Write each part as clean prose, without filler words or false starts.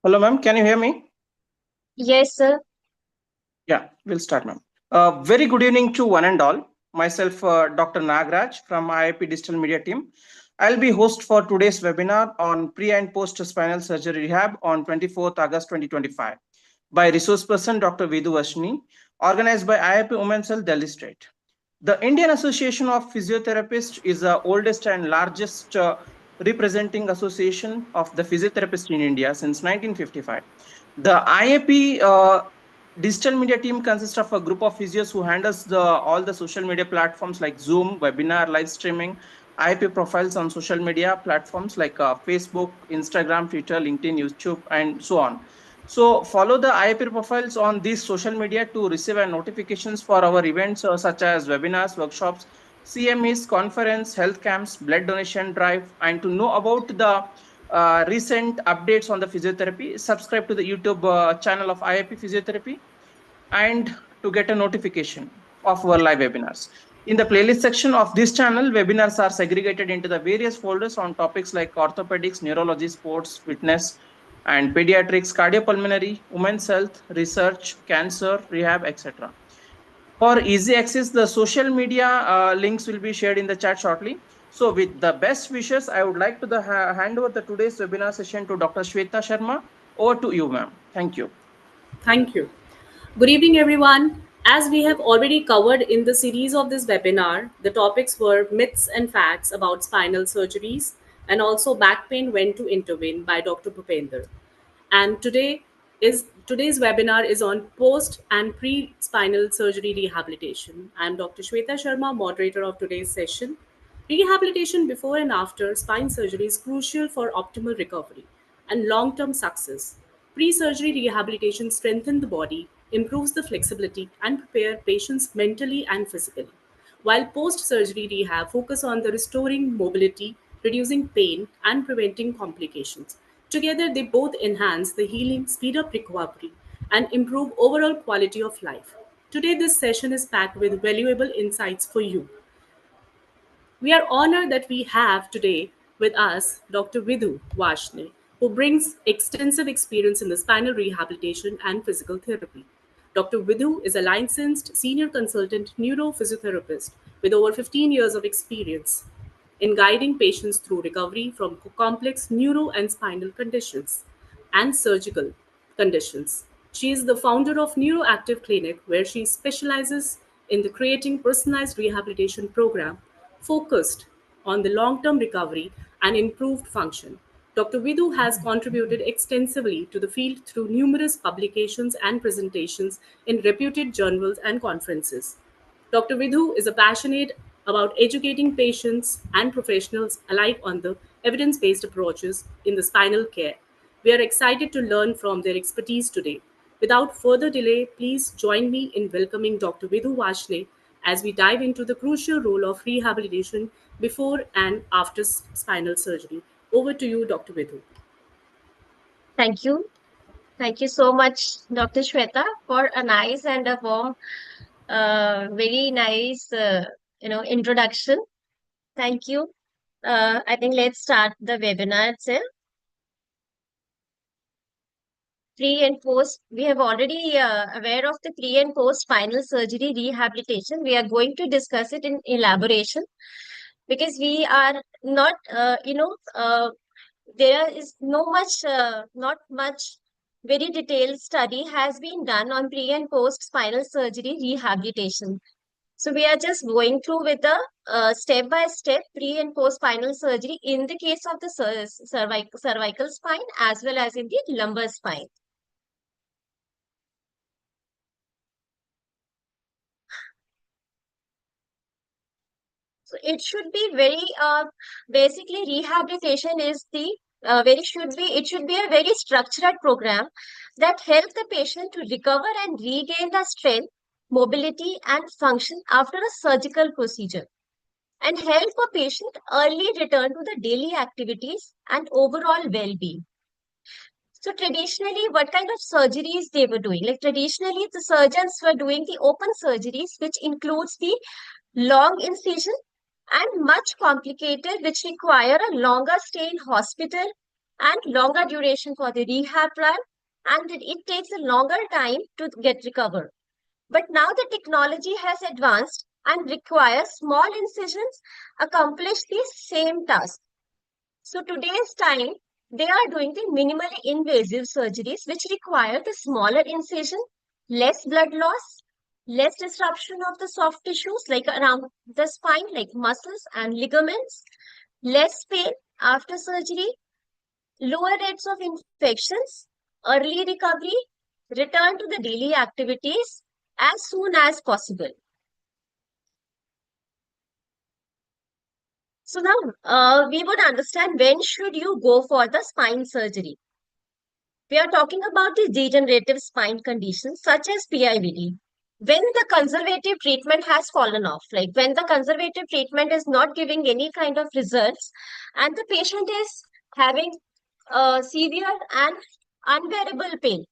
Hello, ma'am. Can you hear me? Yes, sir. Yeah, we'll start, ma'am. Very good evening to one and all. Myself, Dr. Nagraj from IIP Digital Media Team. I'll be host for today's webinar on pre and post spinal surgery rehab on 24th August 2025 by resource person Dr. Vidhu Ashni, organized by IIP Women's Health Delhi State. The Indian Association of Physiotherapists is the oldest and largest representing association of the physiotherapists in India since 1955. The IAP digital media team consists of a group of physios who handles all the social media platforms like Zoom, webinar, live streaming, IAP profiles on social media platforms like Facebook, Instagram, Twitter, LinkedIn, YouTube, and so on. So follow the IAP profiles on these social media to receive notifications for our events such as webinars, workshops, CMEs, conference, health camps, blood donation drive, and to know about the recent updates on the physiotherapy, subscribe to the YouTube channel of IIP Physiotherapy and to get a notification of our live webinars. In the playlist section of this channel, webinars are segregated into the various folders on topics like orthopedics, neurology, sports, fitness, and pediatrics, cardiopulmonary, women's health, research, cancer, rehab, etc. For easy access, the social media links will be shared in the chat shortly. So with the best wishes, I would like to hand over the today's webinar session to Dr. Shweta Sharma. Over to you, ma'am. Thank you. Thank you. Good evening, everyone. As we have already covered in the series of this webinar, the topics were myths and facts about spinal surgeries and also back pain when to intervene by Dr. Bhupender. And today's webinar is on post and pre spinal surgery rehabilitation. I am Dr. Shweta Sharma, moderator of today's session. Rehabilitation before and after spine surgery is crucial for optimal recovery and long term success. Pre surgery rehabilitation strengthens the body, improves the flexibility, and prepare patients mentally and physically. While post surgery rehab focus on the restoring mobility, reducing pain, and preventing complications. Together, they both enhance the healing, speed up recovery, and improve overall quality of life. Today, this session is packed with valuable insights for you. We are honored that we have today with us Dr. Vidhu Vashne, who brings extensive experience in the spinal rehabilitation and physical therapy. Dr. Vidhu is a licensed senior consultant neurophysiotherapist with over 15 years of experience in guiding patients through recovery from complex neuro and spinal conditions and surgical conditions. She is the founder of Neuroactive Clinic, where she specializes in the creating personalized rehabilitation program focused on the long-term recovery and improved function. Dr. Vidhu has contributed extensively to the field through numerous publications and presentations in reputed journals and conferences. Dr. Vidhu is a passionate about educating patients and professionals alike on the evidence-based approaches in the spinal care. We are excited to learn from their expertise today. Without further delay, please join me in welcoming Dr. Vidhu Vashne as we dive into the crucial role of rehabilitation before and after spinal surgery. Over to you, Dr. Vidhu. Thank you. Thank you so much, Dr. Shweta, for a nice and a warm, very nice, introduction. Thank you. I think let's start the webinar itself. Pre and post, we have already aware of the pre and post spinal surgery rehabilitation. We are going to discuss it in elaboration because we are not, there is not much very detailed study has been done on pre and post spinal surgery rehabilitation. So we are just going through with the step by step pre and post spinal surgery in the case of the cervical spine as well as in the lumbar spine. So it should be very basically rehabilitation is the it should be a very structured program that help the patient to recover and regain the strength, mobility, and function after a surgical procedure and help a patient early return to the daily activities and overall well-being. So traditionally, what kind of surgeries they were doing? Like traditionally, the surgeons were doing the open surgeries, which includes the long incision and much complicated, which require a longer stay in hospital and longer duration for the rehab plan, and it takes a longer time to get recovered. But now the technology has advanced and requires small incisions accomplish the same task. So today's time, they are doing the minimally invasive surgeries which require the smaller incision, less blood loss, less disruption of the soft tissues like around the spine, like muscles and ligaments, less pain after surgery, lower rates of infections, early recovery, return to the daily activities as soon as possible. So now we would understand when should you go for the spine surgery. We are talking about the degenerative spine conditions such as PIVD. When the conservative treatment has fallen off, like when the conservative treatment is not giving any kind of results and the patient is having severe and unbearable pain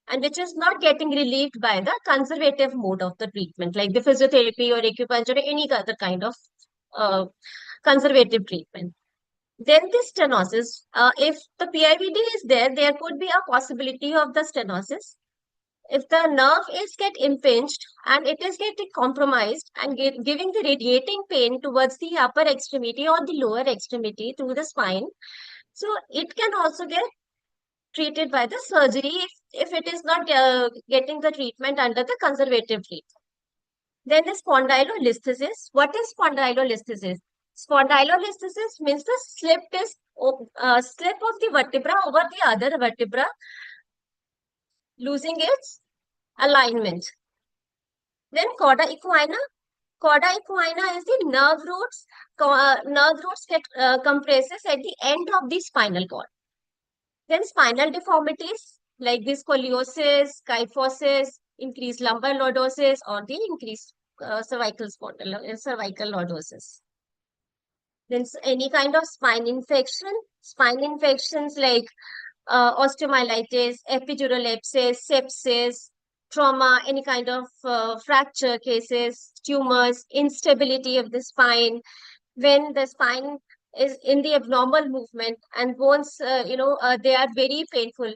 and which is not getting relieved by the conservative mode of the treatment, like the physiotherapy or acupuncture or any other kind of uh, conservative treatment. Then the stenosis. If the PIVD is there, there could be a possibility of the stenosis. If the nerve is get impinged and it is getting compromised and giving the radiating pain towards the upper extremity or the lower extremity through the spine, so it can also get treated by the surgery if it is not getting the treatment under the conservative treatment. Then the spondylolisthesis. What is spondylolisthesis? Spondylolisthesis means the slip of the vertebra over the other vertebra, losing its alignment. Then cauda equina. Cauda equina is the nerve roots get compresses at the end of the spinal cord. Then spinal deformities like the scoliosis, kyphosis, increased lumbar lordosis, or the increased cervical lordosis. Then any kind of spine infections like osteomyelitis, epidural abscess, sepsis, trauma, any kind of fracture cases, tumors, instability of the spine, when the spine is in the abnormal movement and bones, they are very painful.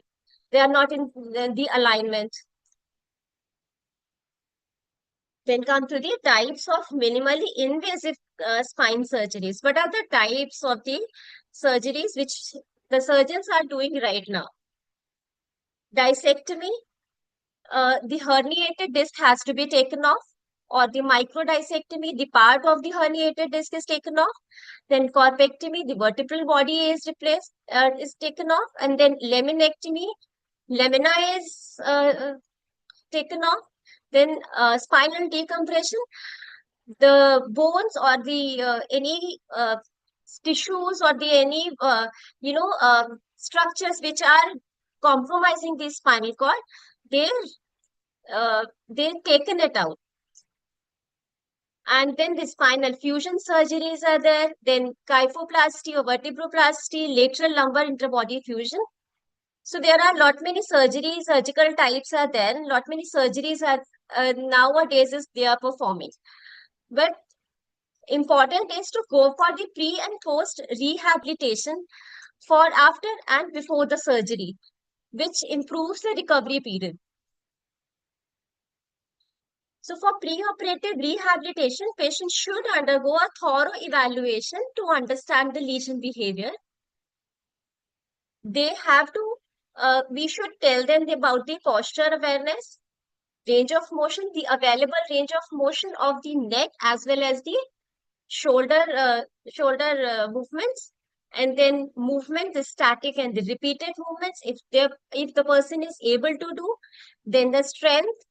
They are not in the alignment. Then come to the types of minimally invasive spine surgeries. What are the types of the surgeries which the surgeons are doing right now? Dissectomy, the herniated disc has to be taken off, or the microdissectomy, the part of the herniated disc is taken off. Then corpectomy, the vertebral body is taken off, and then laminectomy, lamina is taken off. Then spinal decompression, the bones or the any tissues or the any structures which are compromising the spinal cord, they they've taken it out. And then the spinal fusion surgeries are there. Then kyphoplasty or vertebroplasty, lateral lumbar interbody fusion. So there are lot many surgical types are there. Lot many surgeries are nowadays they are performing. But important is to go for the pre and post rehabilitation for after and before the surgery, which improves the recovery period. So for preoperative rehabilitation, patients should undergo a thorough evaluation to understand the lesion behavior. They have to, we should tell them about the posture awareness, range of motion, the available range of motion of the neck as well as the shoulder movements, and then movement, the static and the repeated movements. If the person is able to do, then the strength.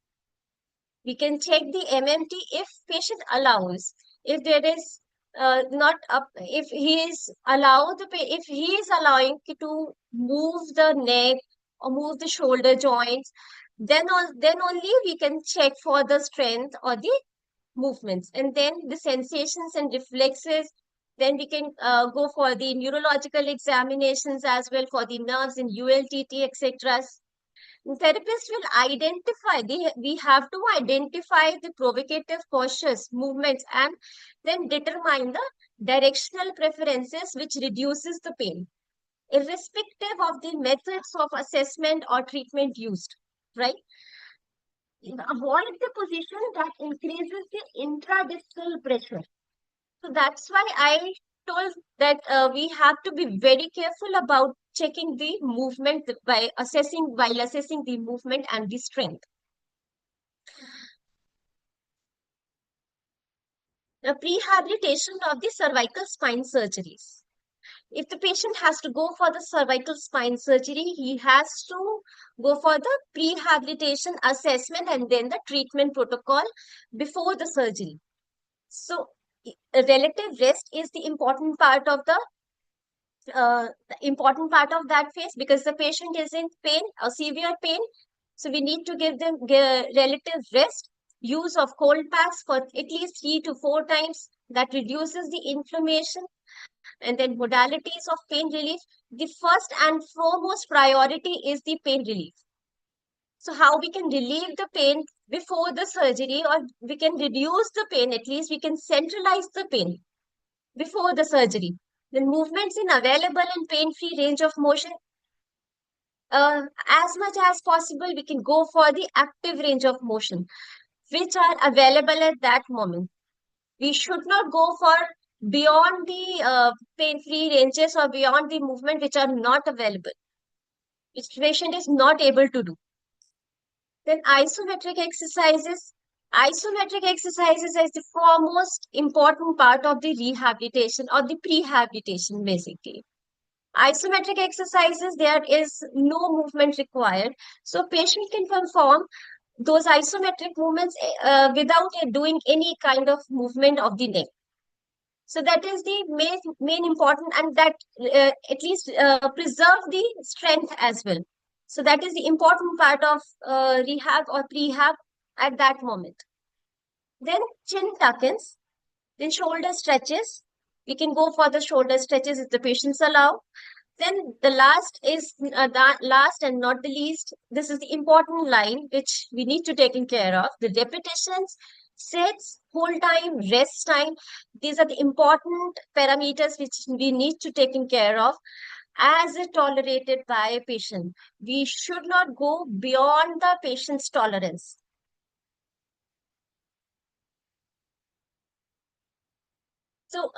We can check the MMT if patient allows. If there is not up, if he is if he is allowing to move the neck or move the shoulder joints, then only we can check for the strength or the movements, and then the sensations and reflexes. Then we can go for the neurological examinations as well for the nerves in ULTT, etc. Therapists will we have to identify the provocative postures, movements, and then determine the directional preferences which reduces the pain. irrespective of the methods of assessment or treatment used, right? Avoid the position that increases the intradistal pressure. So that's why I told that we have to be very careful about checking the movement by assessing while assessing the movement and the strength. The prehabilitation of the cervical spine surgeries. If the patient has to go for the cervical spine surgery, he has to go for the prehabilitation assessment and then the treatment protocol before the surgery. So, relative rest is the important part of that phase, because the patient is in pain, a severe pain. So we need to give them relative rest, use of cold packs for at least 3 to 4 times. That reduces the inflammation. And then modalities of pain relief. The first and foremost priority is the pain relief. So how we can relieve the pain before the surgery, or we can reduce the pain, at least we can centralize the pain before the surgery. Then movements in available and pain-free range of motion. As much as possible, we can go for the active range of motion, which are available at that moment. We should not go for beyond the pain-free ranges or beyond the movement which are not available, which patient is not able to do. Then isometric exercises. Isometric exercises is the foremost important part of the rehabilitation or the prehabilitation, basically. Isometric exercises, there is no movement required. So patient can perform those isometric movements without doing any kind of movement of the neck. So that is the main important, and that at least preserve the strength as well. So that is the important part of rehab or prehab at that moment. Then chin tuck-ins, then shoulder stretches. We can go for the shoulder stretches if the patients allow. Then the last is the last and not the least. This is the important line which we need to take care of. The repetitions, sets, hold time, rest time. These are the important parameters which we need to take care of as tolerated by a patient. We should not go beyond the patient's tolerance. So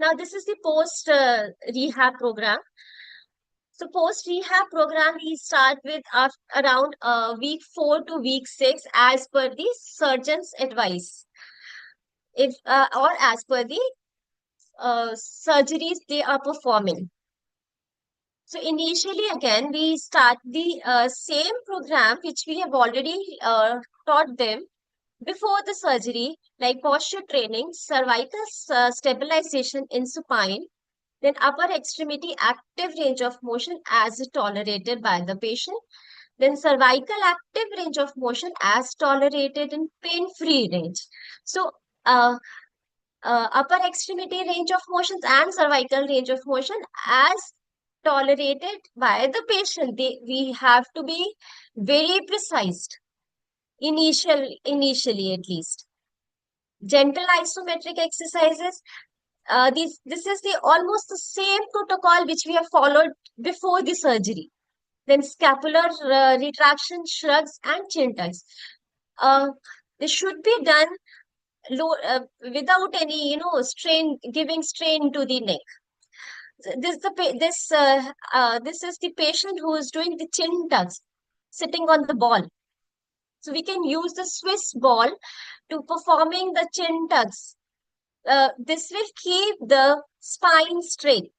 now this is the post rehab program. So post rehab program, we start with around week 4 to week 6 as per the surgeon's advice. If or as per the surgeries they are performing. So initially again we start the same program which we have already taught them before the surgery, like posture training, cervical stabilization in supine, then upper extremity active range of motion as tolerated by the patient, then cervical active range of motion as tolerated in pain-free range. So upper extremity range of motions and cervical range of motion as tolerated by the patient. We have to be very precise initially at least. Gentle isometric exercises. This is the almost the same protocol which we have followed before the surgery. Then scapular retraction, shrugs, and chin tucks. This should be done without any, strain, giving strain to the neck. This is the patient who is doing the chin tucks, sitting on the ball. So we can use the Swiss ball to performing the chin tucks. This will keep the spine straight.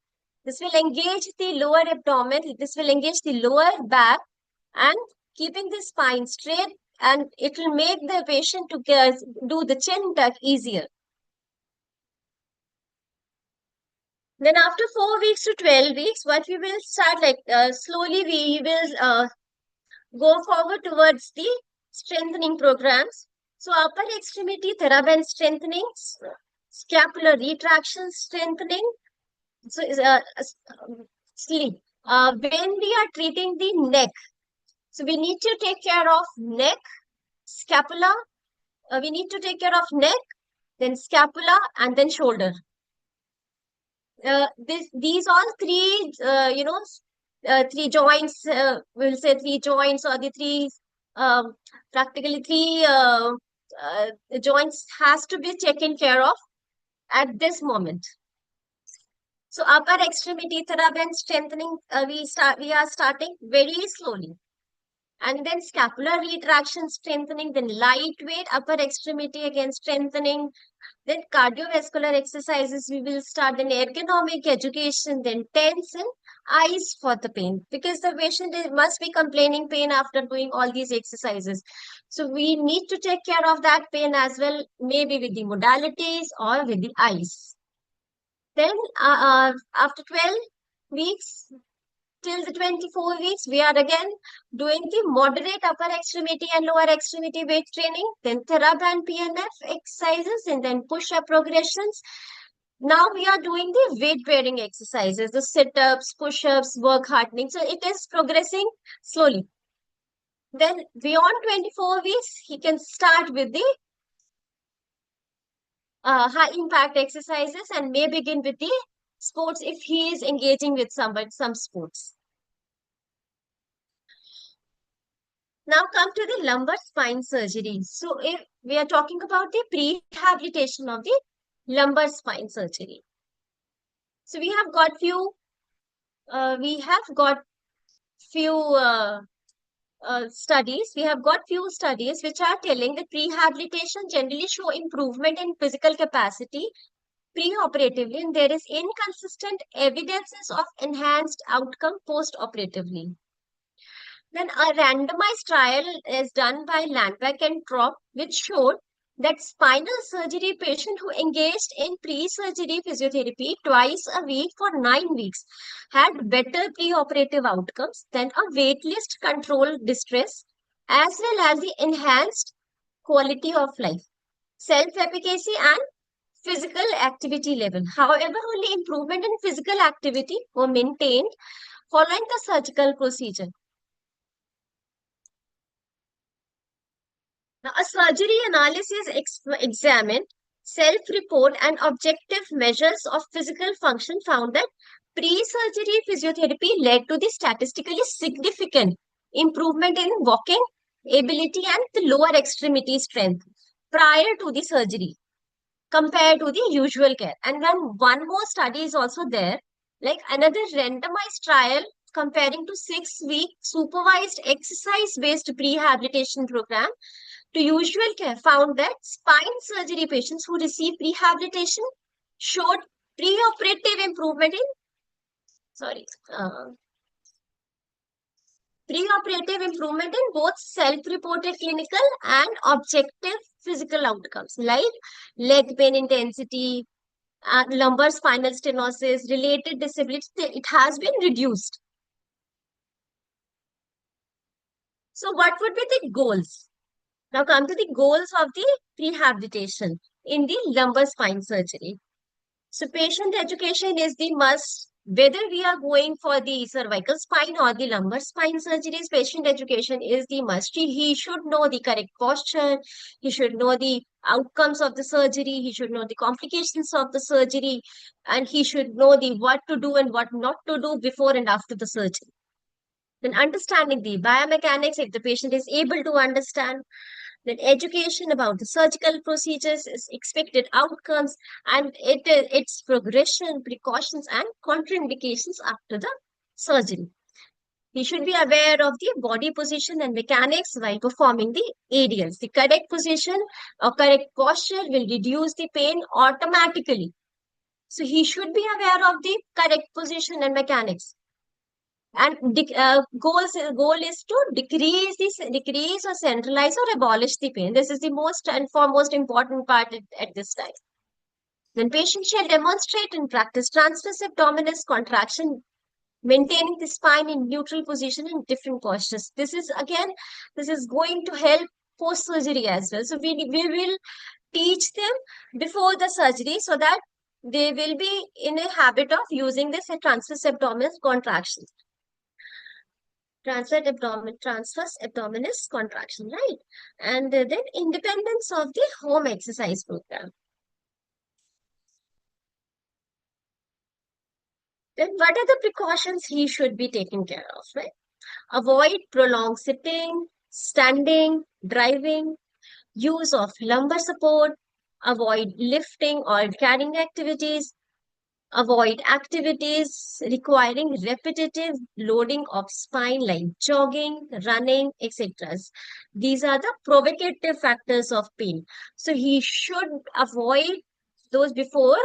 This will engage the lower abdomen. This will engage the lower back and keeping the spine straight, and it will make the patient to do the chin tuck easier. Then after 4 weeks to 12 weeks, what we will start, like slowly we will go forward towards the strengthening programs. So upper extremity theraband strengthening, scapular retraction strengthening. So sleep. When we are treating the neck, so we need to take care of neck, scapula. We need to take care of neck, then scapula, and then shoulder. these all three, three joints, we'll say three joints, or the three, um, practically three joints has to be taken care of at this moment. So upper extremity theraband strengthening, we are starting very slowly. And then scapular retraction strengthening, then lightweight upper extremity again strengthening, then cardiovascular exercises we will start, then ergonomic education, then tense and ice for the pain, because the patient must be complaining pain after doing all these exercises. So we need to take care of that pain as well, maybe with the modalities or with the ice. Then after 12 weeks till the 24 weeks, we are again doing the moderate upper extremity and lower extremity weight training, then TheraBand PNF exercises, and then push-up progressions. Now we are doing the weight bearing exercises, the sit-ups, push-ups, work hardening. So it is progressing slowly. Then beyond 24 weeks, he can start with the high impact exercises and may begin with the sports if he is engaging with some sports. Now come to the lumbar spine surgery. So if we are talking about the prehabilitation of the lumbar spine surgery. So we have got few studies. We have got few studies which are telling that prehabilitation generally show improvement in physical capacity preoperatively, and there is inconsistent evidences of enhanced outcome postoperatively. Then a randomized trial is done by Landbeck and Trop, which showed that spinal surgery patient who engaged in pre-surgery physiotherapy twice a week for 9 weeks had better preoperative outcomes than a waitlist controlled distress, as well as the enhanced quality of life, self-efficacy and physical activity level. However, only improvement in physical activity were maintained following the surgical procedure. Now, a surgery analysis examined self-report and objective measures of physical function found that pre-surgery physiotherapy led to the statistically significant improvement in walking ability and the lower extremity strength prior to the surgery compared to the usual care. And then one more study is also there, like another randomized trial comparing to 6-week supervised exercise-based prehabilitation program to usual care found that spine surgery patients who received rehabilitation showed preoperative improvement in sorry uh, preoperative improvement in both self-reported clinical and objective physical outcomes like leg pain intensity, lumbar spinal stenosis, related disabilities. It has been reduced. So what would be the goals? Now come to the goals of the rehabilitation in the lumbar spine surgery. So patient education is the must. Whether we are going for the cervical spine or the lumbar spine surgeries, patient education is the must. He should know the correct posture. He should know the outcomes of the surgery. He should know the complications of the surgery. And he should know the what to do and what not to do before and after the surgery. Then understanding the biomechanics, if the patient is able to understand, then education about the surgical procedures, is expected outcomes, and its progression, precautions, and contraindications after the surgery. He should be aware of the body position and mechanics while performing the aerials. The correct position or correct posture will reduce the pain automatically. So he should be aware of the correct position and mechanics. And goal is to decrease or centralize or abolish the pain. This is the most and foremost important part at this time. Then patient shall demonstrate and practice transverse abdominis contraction, maintaining the spine in neutral position in different postures. This is going to help post surgery as well. So we will teach them before the surgery so that they will be in a habit of using this transverse abdominis contractions. Transverse abdominis contraction, right? And then independence of the home exercise program. Then what are the precautions he should be taking care of, right? Avoid prolonged sitting, standing, driving, use of lumbar support, avoid lifting or carrying activities, avoid activities requiring repetitive loading of spine like jogging, running, etc. These are the provocative factors of pain. So he should avoid those before,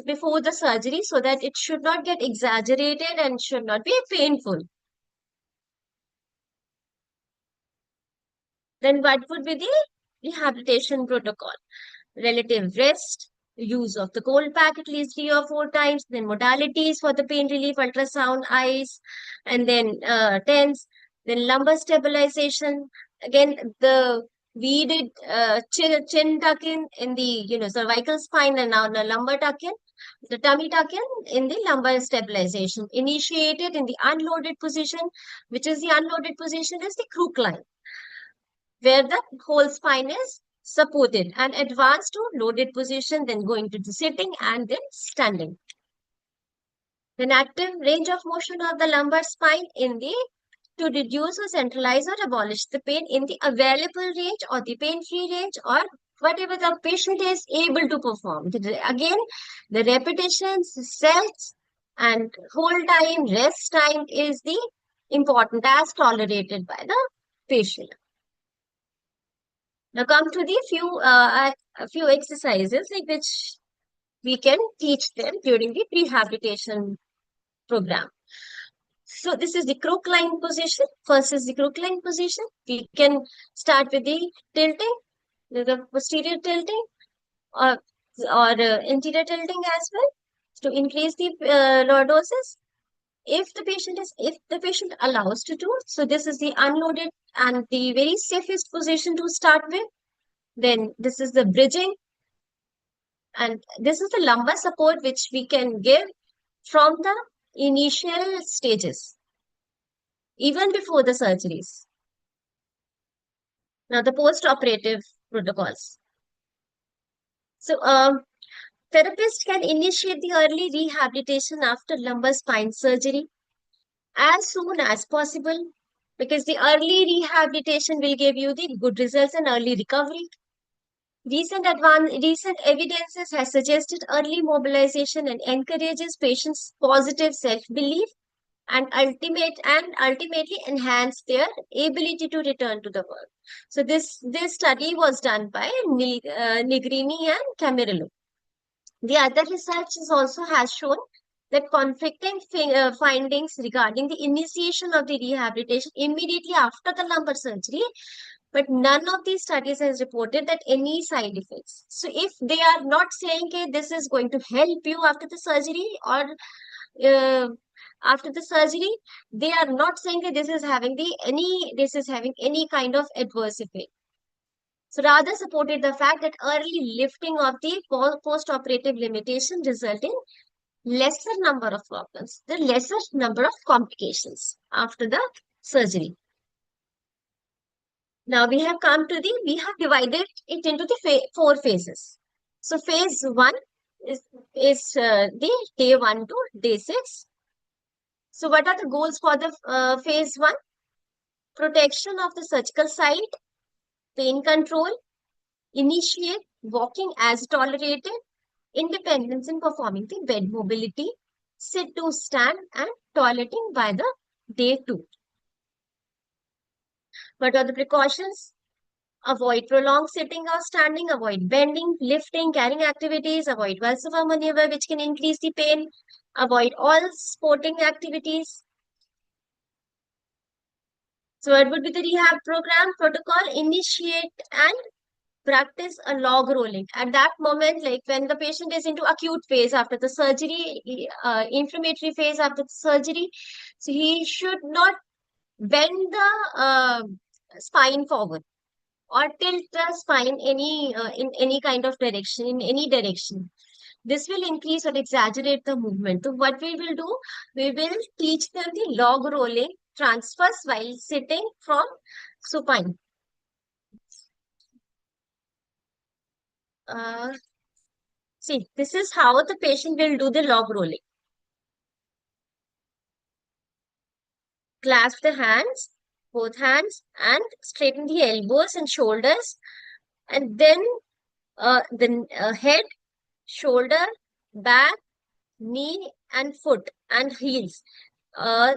before the surgery, so that it should not get exaggerated and should not be painful. Then what would be the rehabilitation protocol? Relative rest, use of the cold pack at least 3 or 4 times, then modalities for the pain relief, ultrasound, ice, and then TENS, then lumbar stabilization. Again, we did chin tuck in the cervical spine, and now the lumbar tuck in, the tummy tuck in the lumbar stabilization. Initiated in the unloaded position, which is the unloaded position is the crook line, where the whole spine is supported, and advance to loaded position, then going to the sitting and then standing. Then active range of motion of the lumbar spine in the to reduce or centralize or abolish the pain in the available range or the pain-free range, or whatever the patient is able to perform. Again, the repetitions, sets, and hold time, rest time is the important as tolerated by the patient. Now come to the a few exercises like which we can teach them during the rehabilitation program. So this is the crook line position. First is the crook line position. We can start with the tilting, the posterior tilting, or anterior tilting as well, to increase the lordosis. If the patient allows to do, so this is the unloaded and the very safest position to start with. Then this is the bridging, and this is the lumbar support which we can give from the initial stages, even before the surgeries. Now, the post-operative protocols. So, therapists can initiate the early rehabilitation after lumbar spine surgery as soon as possible, because the early rehabilitation will give you the good results and early recovery. Recent evidences has suggested early mobilization and encourages patients' positive self-belief and ultimately enhance their ability to return to the work. So this study was done by Nigrini and Camarillo. The other research is also has shown that conflicting findings regarding the initiation of the rehabilitation immediately after the lumbar surgery, but none of these studies has reported that any side effects. So if they are not saying, okay, this is going to help you after the surgery, or uh, after the surgery, they are not saying that this is having any kind of adverse effect. So rather supported the fact that early lifting of the post-operative limitation result in lesser number of problems, the lesser number of complications after the surgery. Now we have divided it into the 4 phases. So phase 1 is the day 1 to day 6. So what are the goals for the phase 1? Protection of the surgical site, pain control, initiate walking as tolerated, independence in performing the bed mobility, sit to stand, and toileting by the day 2. What are the precautions? Avoid prolonged sitting or standing, avoid bending, lifting, carrying activities, avoid Valsalva maneuver which can increase the pain, avoid all sporting activities. So what would be the rehab program protocol? Initiate and practice a log rolling. At that moment, like when the patient is into acute phase after the surgery, inflammatory phase after the surgery, so he should not bend the spine forward or tilt the spine in any kind of direction, in any direction. This will increase or exaggerate the movement. So what we will do, we will teach them the log rolling transfers while sitting from supine. See, this is how the patient will do the log rolling. clasp the hands, both hands, and straighten the elbows and shoulders, and then the head, shoulder, back, knee, and foot and heels.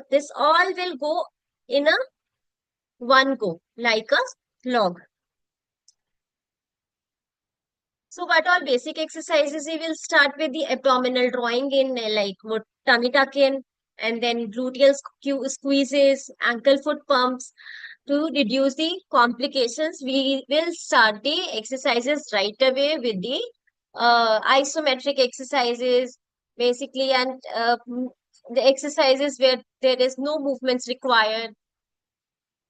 This all will go in a one go, like a log. So what all basic exercises? We will start with the abdominal drawing in, like tummy tuck in, and then gluteal squeezes, ankle foot pumps. To reduce the complications, we will start the exercises right away with the isometric exercises, basically, and the exercises where there is no movements required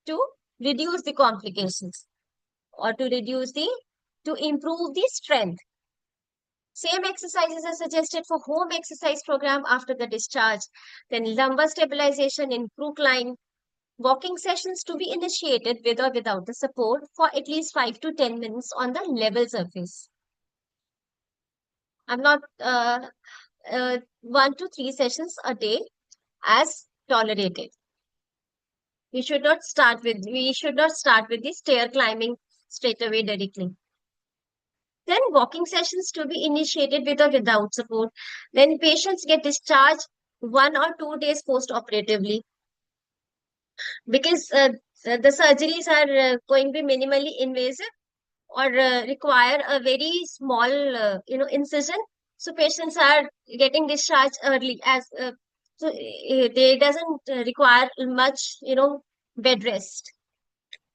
to reduce the complications or to improve the strength. Same exercises are suggested for home exercise program after the discharge. Then lumbar stabilization in crocline. Walking sessions to be initiated with or without the support for at least 5 to 10 minutes on the level surface. I'm not 1 to 3 sessions a day as tolerated. We should not start with the stair climbing straight away directly. Then walking sessions to be initiated with or without support. Then patients get discharged 1 or 2 days post-operatively, because the surgeries are going to be minimally invasive or require a very small incision. So patients are getting discharged early, as they doesn't require much bed rest.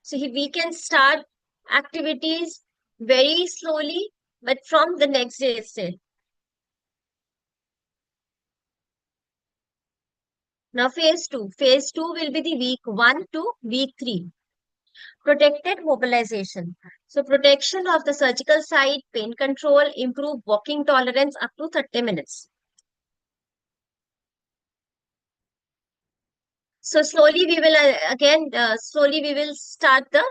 So we can start activities very slowly, but from the next day itself. Now phase 2 will be the week 1 to week 3. Protected mobilization. So protection of the surgical site, pain control, improve walking tolerance up to 30 minutes. So slowly we will slowly we will start the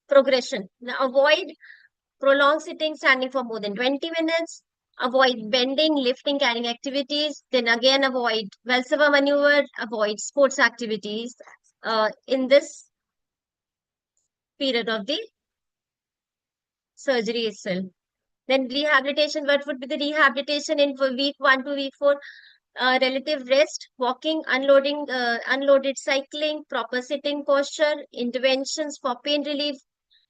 progression. Now avoid prolonged sitting, standing for more than 20 minutes. Avoid bending, lifting, carrying activities. Then again avoid Valsalva maneuver. Avoid sports activities in this period of the surgery itself. Then rehabilitation, what would be the rehabilitation in for week 1 to week 4? Relative rest, walking, unloaded cycling, proper sitting posture, interventions for pain relief,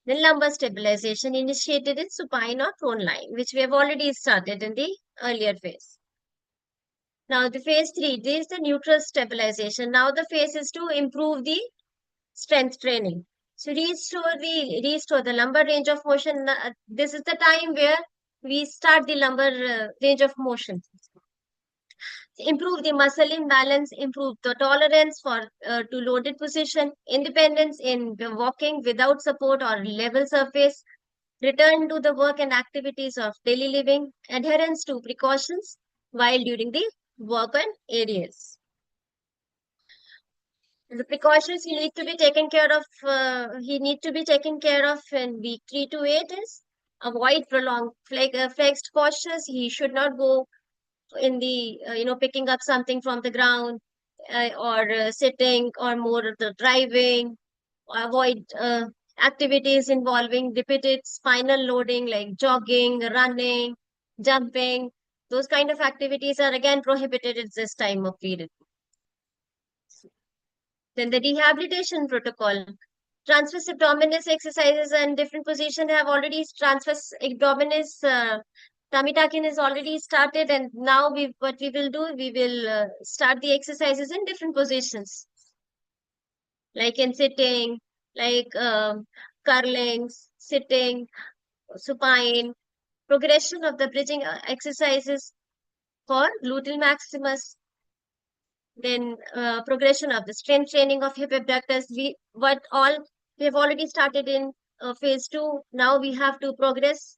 then lumbar stabilization initiated in supine or prone lying, which we have already started in the earlier phase. Now the phase 3, this is the neutral stabilization. Now the phase is to improve the strength training. So restore the lumbar range of motion. This is the time where we start the lumbar range of motion. Improve the muscle imbalance, improve the tolerance for to loaded position, independence in walking without support or level surface, return to the work and activities of daily living, adherence to precautions while during the work on areas. The precautions he need to be taken care of. He need to be taken care of in week 3 to 8 is avoid prolonged flexed postures. He should not go in the picking up something from the ground, or sitting, or more of the driving. Avoid activities involving repeated spinal loading like jogging, running, jumping. Those kind of activities are again prohibited at this time of period. Then the rehabilitation protocol. Transverse abdominis exercises and different positions have already transverse abdominis tummy tucking is already started, and now what we will do, we will start the exercises in different positions, like in sitting, like curling, sitting, supine, progression of the bridging exercises for gluteal maximus, then progression of the strength training of hip abductors. We have already started in phase 2. Now we have to progress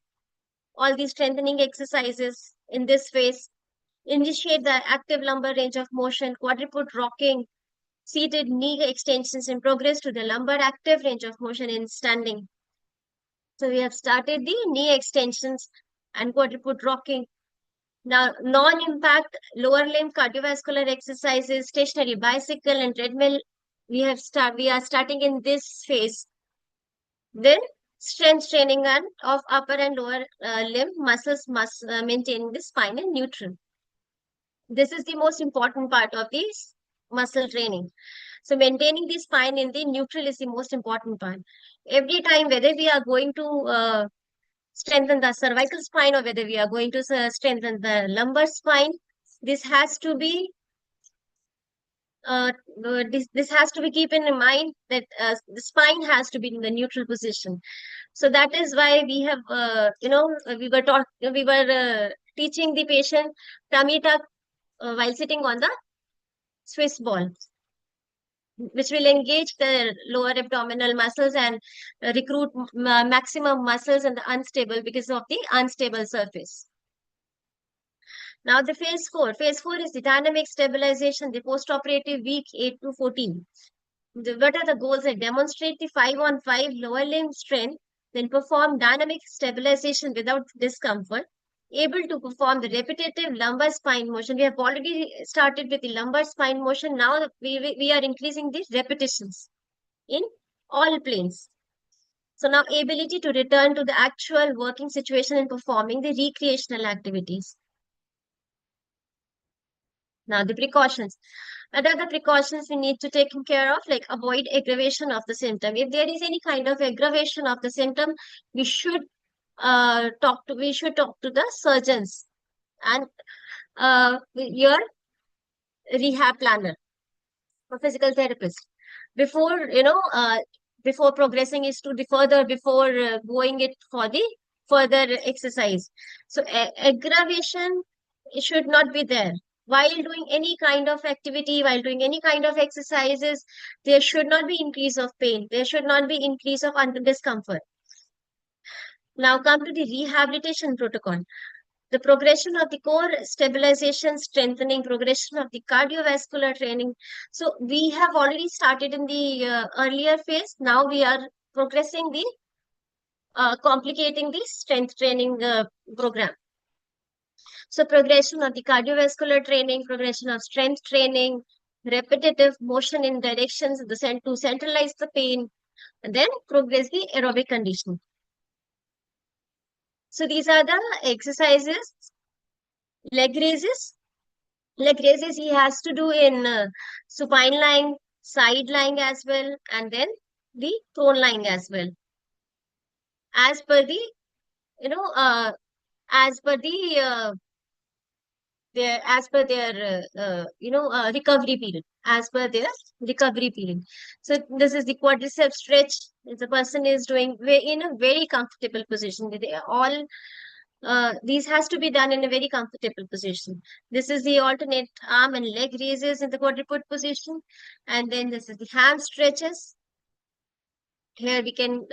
all these strengthening exercises in this phase. Initiate the active lumbar range of motion, quadruped rocking, seated knee extensions, and progress to the lumbar active range of motion in standing. So we have started the knee extensions and quadruped rocking. Now, non-impact lower limb cardiovascular exercises, stationary bicycle and treadmill we are starting in this phase. Then strength training and of upper and lower limb muscles must maintaining the spine in neutral. This is the most important part of this muscle training. So maintaining the spine in the neutral is the most important part. Every time, whether we are going to strengthen the cervical spine or whether we are going to strengthen the lumbar spine, this has to be uh, this has to be keeping in mind that the spine has to be in the neutral position. So that is why we have we were teaching the patient tummy tuck while sitting on the Swiss ball, which will engage the lower abdominal muscles and recruit maximum muscles in the unstable because of the unstable surface. Now the phase 4. Phase 4 is the dynamic stabilization, the postoperative week 8 to 14. What are the goals? That demonstrate the 5-on-5 lower limb strength, then perform dynamic stabilization without discomfort, able to perform the repetitive lumbar spine motion. We have already started with the lumbar spine motion. Now we are increasing the repetitions in all planes. So now ability to return to the actual working situation and performing the recreational activities. Now the precautions. What are the precautions we need to take care of? Like avoid aggravation of the symptom. If there is any kind of aggravation of the symptom, we should talk to the surgeons and your rehab planner or physical therapist before before progressing is to the further before going it for the further exercise. So aggravation should not be there while doing any kind of activity, while doing any kind of exercises. There should not be increase of pain, there should not be increase of discomfort. Now come to the rehabilitation protocol. The progression of the core stabilization, strengthening, progression of the cardiovascular training. So we have already started in the earlier phase. Now we are progressing the complicating the strength training program. So progression of the cardiovascular training, progression of strength training, repetitive motion in directions to centralize the pain, and then progress the aerobic conditioning. So these are the exercises. Leg raises. Leg raises he has to do in supine lying, side lying as well, and then the prone lying as well. As per the, you know, as per the recovery period, as per their recovery period. So this is the quadricep stretch. If the person is doing in a very comfortable position, they all these has to be done in a very comfortable position. This is the alternate arm and leg raises in the quadruped position, and then this is the hand stretches. Here we can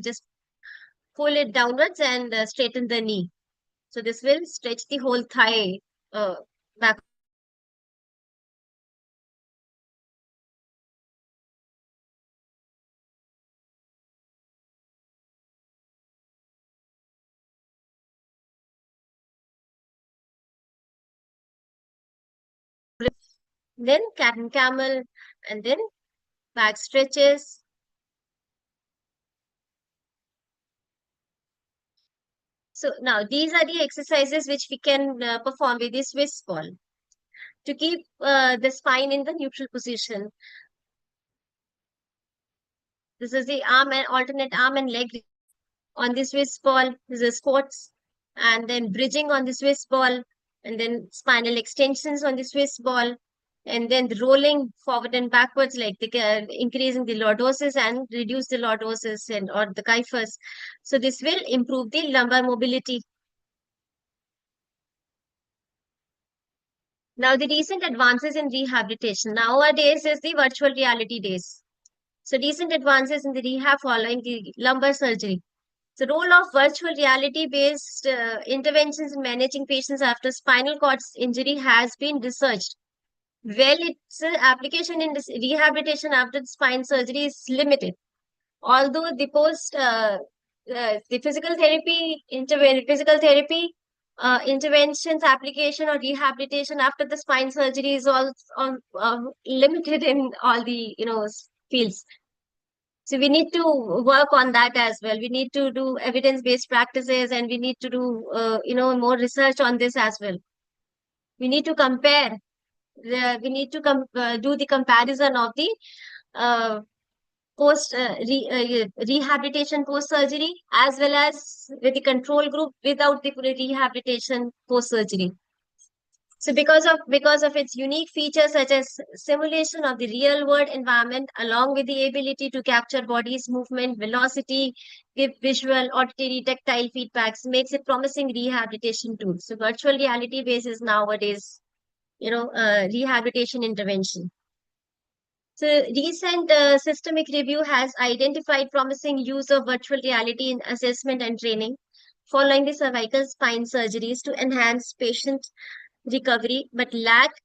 just pull it downwards and straighten the knee. So this will stretch the whole thigh back. Then cat and camel, and then back stretches. So now these are the exercises which we can perform with the Swiss ball to keep the spine in the neutral position. This is the arm and alternate arm and leg on the Swiss ball. This is squats, and then bridging on the Swiss ball, and then spinal extensions on the Swiss ball, and then the rolling forward and backwards, like increasing the lordosis and reduce the lordosis and or the kyphus. So this will improve the lumbar mobility. Now the recent advances in rehabilitation nowadays is the virtual reality days. So recent advances in the rehab following the lumbar surgery. The role of virtual reality based interventions in managing patients after spinal cord injury has been researched. Well, its application in this rehabilitation after the spine surgery is limited. Although the physical therapy interventions, application, or rehabilitation after the spine surgery is all limited in all the fields. So we need to work on that as well. We need to do evidence-based practices, and we need to do more research on this as well. We need to compare. We need to do the comparison of the uh, rehabilitation post surgery, as well as with the control group without the rehabilitation post surgery. So because of its unique features such as simulation of the real world environment, along with the ability to capture body's movement, velocity, give visual, auditory, tactile feedbacks, makes it promising rehabilitation tool. So virtual reality basis nowadays, rehabilitation intervention. So recent systemic review has identified promising use of virtual reality in assessment and training following the cervical spine surgeries to enhance patient recovery, but lacks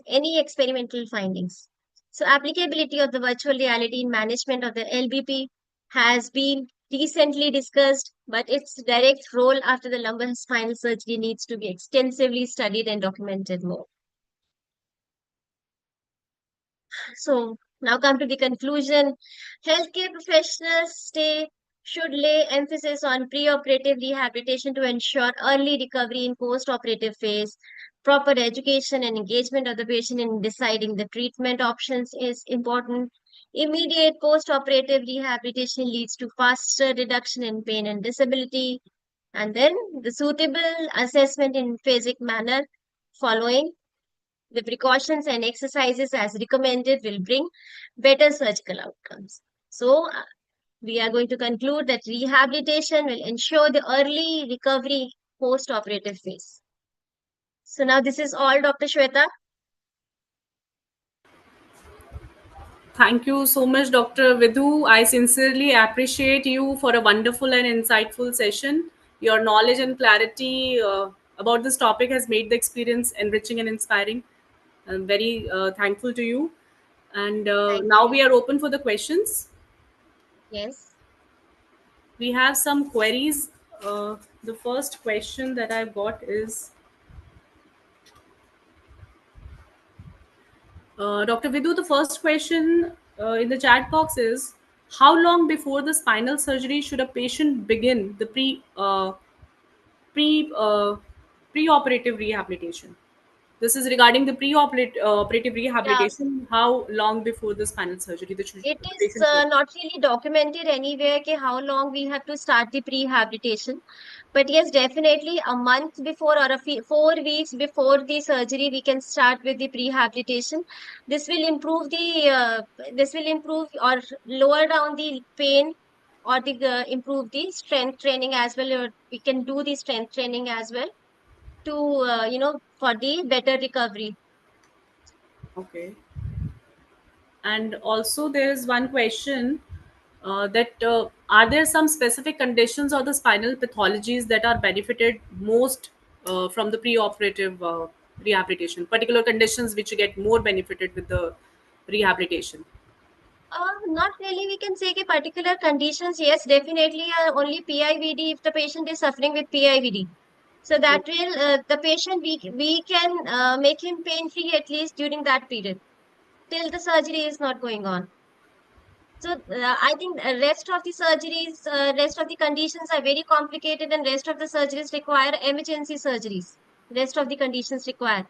any experimental findings. So applicability of the virtual reality in management of the LBP has been recently discussed, but its direct role after the lumbar spinal surgery needs to be extensively studied and documented more. So now come to the conclusion. Healthcare professionals should lay emphasis on preoperative rehabilitation to ensure early recovery in post-operative phase. Proper education and engagement of the patient in deciding the treatment options is important. Immediate post-operative rehabilitation leads to faster reduction in pain and disability. And then the suitable assessment in phasic manner following the precautions and exercises as recommended will bring better surgical outcomes. So, we are going to conclude that rehabilitation will ensure the early recovery post-operative phase. So, now this is all, Dr. Shweta. Thank you so much, Dr. Vidhu. I sincerely appreciate you for a wonderful and insightful session. Your knowledge and clarity about this topic has made the experience enriching and inspiring. I'm very thankful to you. And Thank now you. we are open for the questions. Yes. We have some queries. The first question that I've got is Dr. Vidhu, the first question in the chat box is how long before the spinal surgery should a patient begin the pre pre-operative rehabilitation? This is regarding the operative Yeah. rehabilitation. How long before the spinal surgery It the is patient should? not really documented anywhere how long we have to start the prehabilitation. But yes, definitely a month before or 4 weeks before the surgery, we can start with the prehabilitation. This will improve this will improve or lower down the pain, or improve the strength training as well. Or we can do the strength training as well to for the better recovery. Okay. And also, there is one question that are there some specific conditions or the spinal pathologies that are benefited most from the pre-operative rehabilitation? Particular conditions which get more benefited with the rehabilitation. Not really. We can say particular conditions. Yes, definitely. Only PIVD if the patient is suffering with PIVD. So that will the patient we can make him pain free at least during that period till the surgery is not going on. So I think rest of the surgeries, rest of the conditions are very complicated, and rest of the surgeries require emergency surgeries. Rest of the conditions require.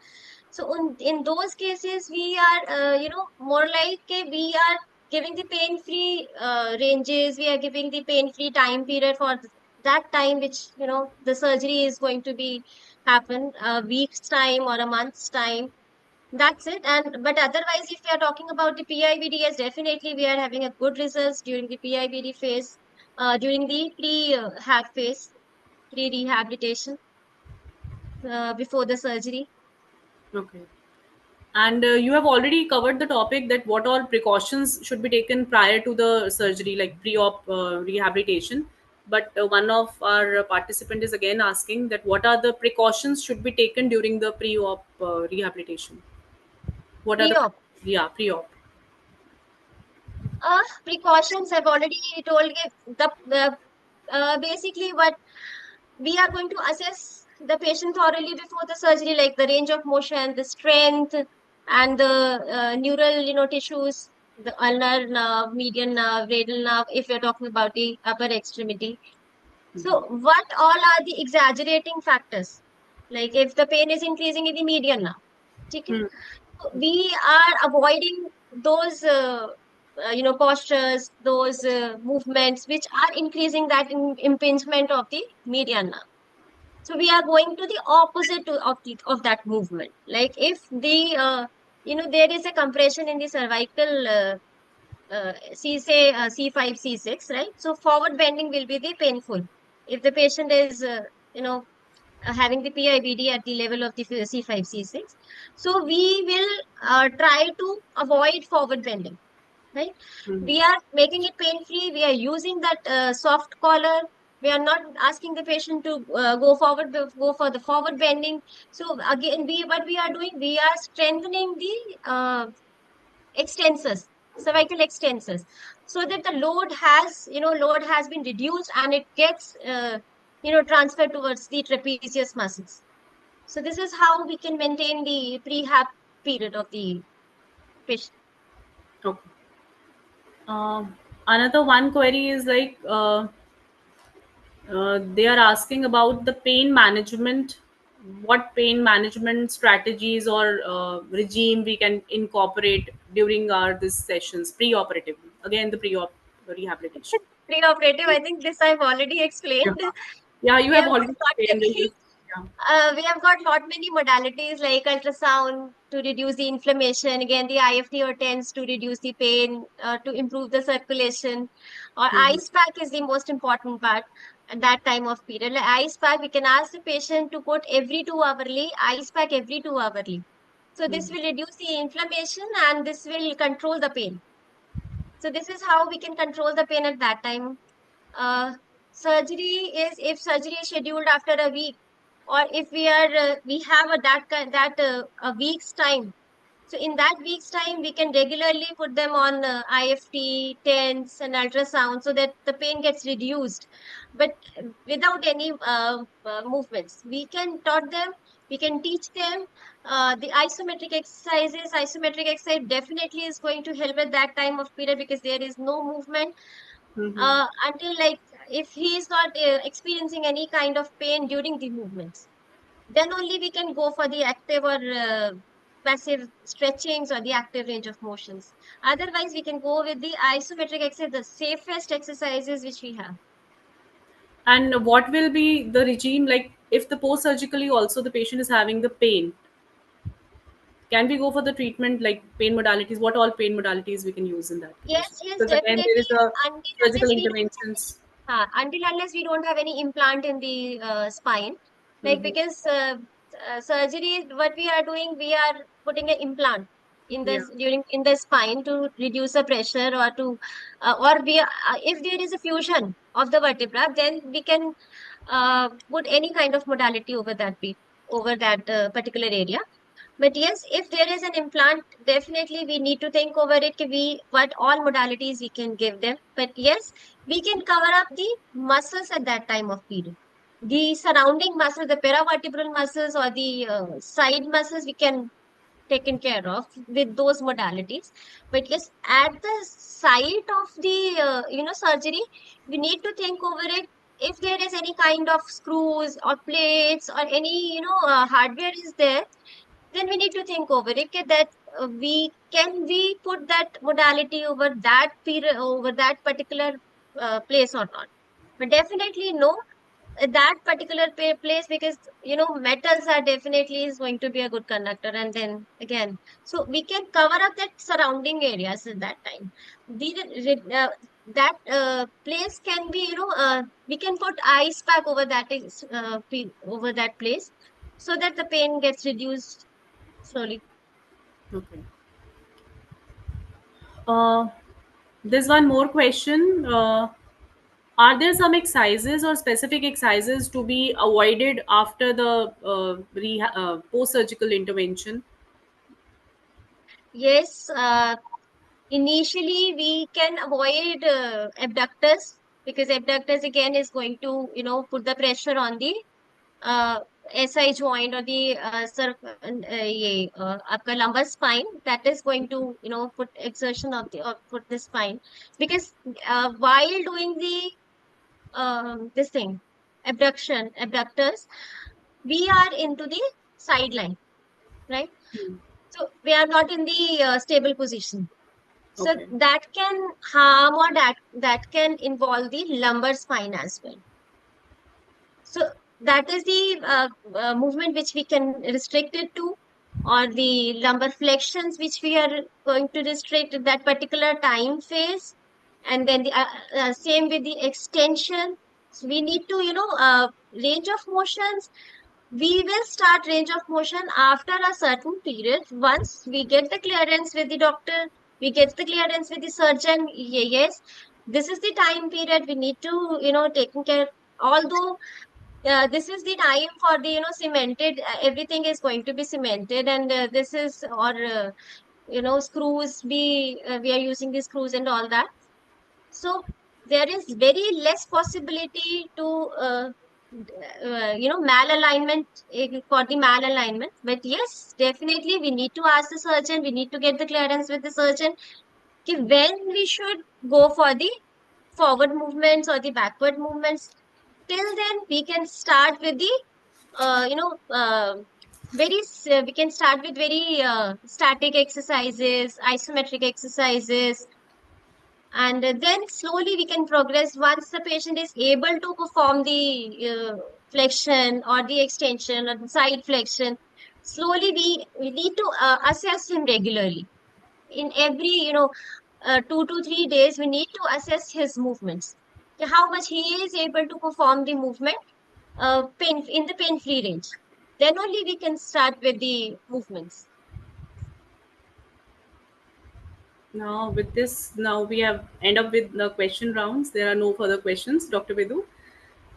So in those cases, we are, more like we are giving the pain-free ranges. We are giving the pain-free time period for that time, which the surgery is going to be happen a week's time or a month's time. That's it. And but otherwise, if we are talking about the PIVD, yes, definitely we are having a good results during the PIVD phase, during the pre-have phase, pre-rehabilitation, before the surgery. Okay. And you have already covered the topic that what all precautions should be taken prior to the surgery, like pre-op rehabilitation. But one of our participant is again asking that what are the precautions should be taken during the pre-op rehabilitation? What are the Pre-op. pre-op? Precautions I've already told you. The basically what we are going to assess the patient thoroughly before the surgery, like the range of motion, the strength, and the neural, tissues, the ulnar nerve, median nerve, radial nerve, if you're talking about the upper extremity. So, what all are the exaggerating factors? Like if the pain is increasing in the median nerve, okay? Hmm. So we are avoiding those, postures, those movements which are increasing that impingement of the median nerve. So we are going to the opposite of that movement. Like if there is a compression in the cervical, C5, C6, right? So forward bending will be the painful. If the patient is, having the PIBD at the level of the C5, C6, so we will try to avoid forward bending, right? Hmm. We are making it pain free. We are using that soft collar. We are not asking the patient to go forward, go for the forward bending. So again, what we are doing, we are strengthening the extensors, cervical extensors, so that the load has been reduced and it gets transferred towards the trapezius muscles. So this is how we can maintain the prehab period of the patient. Okay. Another one query is like they are asking about the pain management. What pain management strategies or regime we can incorporate during our this sessions pre-operatively? Again, the pre-op rehabilitation. Preoperative, I think this I've already Yeah, explained. yeah, you We have have already got explained many, this. Yeah. lot many modalities like ultrasound to reduce the inflammation. Again, the IFT or TENS to reduce the pain, to improve the circulation. Or Mhm. ice pack is the most important part at that time of period. Like ice pack, we can ask the patient to put every 2 hourly, ice pack every 2 hourly. So this will reduce the inflammation and this will control the pain. So this is how we can control the pain at that time. uh, Surgery is, if surgery is scheduled after a week, or if we have a week's time. So in that week's time, we can regularly put them on IFT, TENS, and ultrasound so that the pain gets reduced, but without any movements. We can taught them, we can teach them the isometric exercises. Isometric exercise definitely is going to help at that time of period because there is no movement Mhm. until, like, if he is not experiencing any kind of pain during the movements, then only we can go for the active or passive stretchings or the active range of motions. Otherwise we can go with the isometric exercise, the safest exercises which we have. And what will be the regime like if the post surgically also the patient is having the pain? Can we go for the treatment like pain modalities? What all pain modalities we can use in that Yes, condition? yes, Because again, there definitely. is a Until surgical unless we interventions. until unless we don't have any implant in the spine, like, Hmm. because surgery, what we are doing, we are putting an implant in Yeah. the spine to reduce the pressure, or to or we if there is a fusion of the vertebra, then we can put any kind of modality over over that particular area. But yes, if there is an implant, definitely we need to think over it. What all modalities we can give them. But yes, we can cover up the muscles at that time of period. The surrounding muscles, the paravertebral muscles or the side muscles, we can taken care of with those modalities. But yes, at the site of the surgery, we need to think over it. If there is any kind of screws or plates or any hardware is there, then we need to think over it, okay, that we put that modality over that period, over that particular place or not. But definitely no, that particular place, because metals are definitely is going to be a good conductor. And then again, so we can cover up that surrounding areas at that time. That place can be, we can put ice pack over over that place, so that the pain gets reduced slowly. Okay. Uh, there's one more question. Are there some exercises or specific exercises to be avoided after the post-surgical intervention? Yes, initially we can avoid abductors, because abductors again is going to put the pressure on the SI joint or the आपका lumbar spine, that is going to put exertion of the spine, because while doing the this thing, abductors, we are into the sideline, right? Hmm. So we are not in the stable position. So Okay. that can harm, or that can involve the lumbar spine as well. So that is the movement which we can restrict it to, or the lumbar flexions which we are going to restrict at that particular time phase, and then the same with the extension. So we need to, range of motions. We will start range of motion after a certain period. Once we get the clearance with the doctor, we get the clearance with the surgeon. Yes, this is the time period we need to, taking care. Although this is the time for the cemented, everything is going to be cemented, and this is, or screws, we are using the screws and all that. So there is very less possibility to malalignment, for the malalignment. But yes, definitely we need to ask the surgeon, we need to get the clearance with the surgeon, when we should go for the forward movements or the backward movements. Till then we can start with the uh, you know uh, we can start with very static exercises, isometric exercises, and then slowly we can progress. Once the patient is able to perform the flexion or the extension or the side flexion, slowly we need to assess him regularly. In every 2 to 3 days we need to assess his movements, how much he is able to perform the movement pain in the pain free range. Then only we can start with the movements. Now, with this, now we have end up with the question rounds. There are no further questions, Dr. Vidu.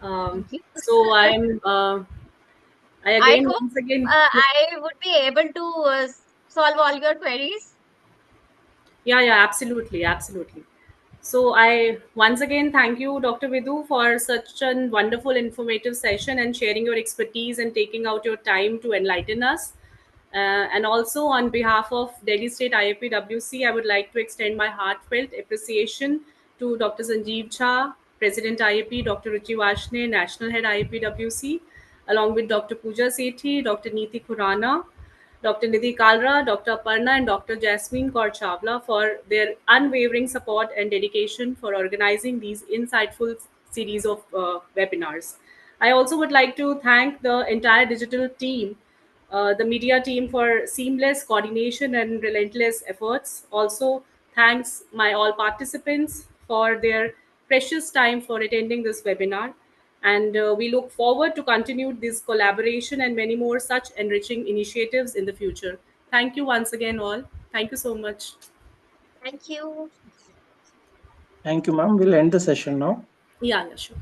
Thank you. So I I again, hope once again, I would be able to solve all your queries. yeah, yeah, absolutely, absolutely. So I once again thank you, Dr. Vidu, for such a wonderful, informative session and sharing your expertise and taking out your time to enlighten us. And also on behalf of Delhi State IAPWC, I would like to extend my heartfelt appreciation to Dr. Sanjeev Jha, President IAP, Dr. Ruchi Vashne, National Head IAPWC, along with Dr. Pooja Sethi, Dr. Neeti Khurana, Dr. Nidhi Kalra, Dr. Aparna, and Dr. Jasmine Kaur Chawla for their unwavering support and dedication for organizing these insightful series of webinars. I also would like to thank the entire digital team, the media team, for seamless coordination and relentless efforts. Also, thanks my all participants for their precious time for attending this webinar. And we look forward to continue this collaboration and many more such enriching initiatives in the future. Thank you once again, all. Thank you so much. Thank you. Thank you, ma'am. We'll end the session now. Yeah, yeah, sure.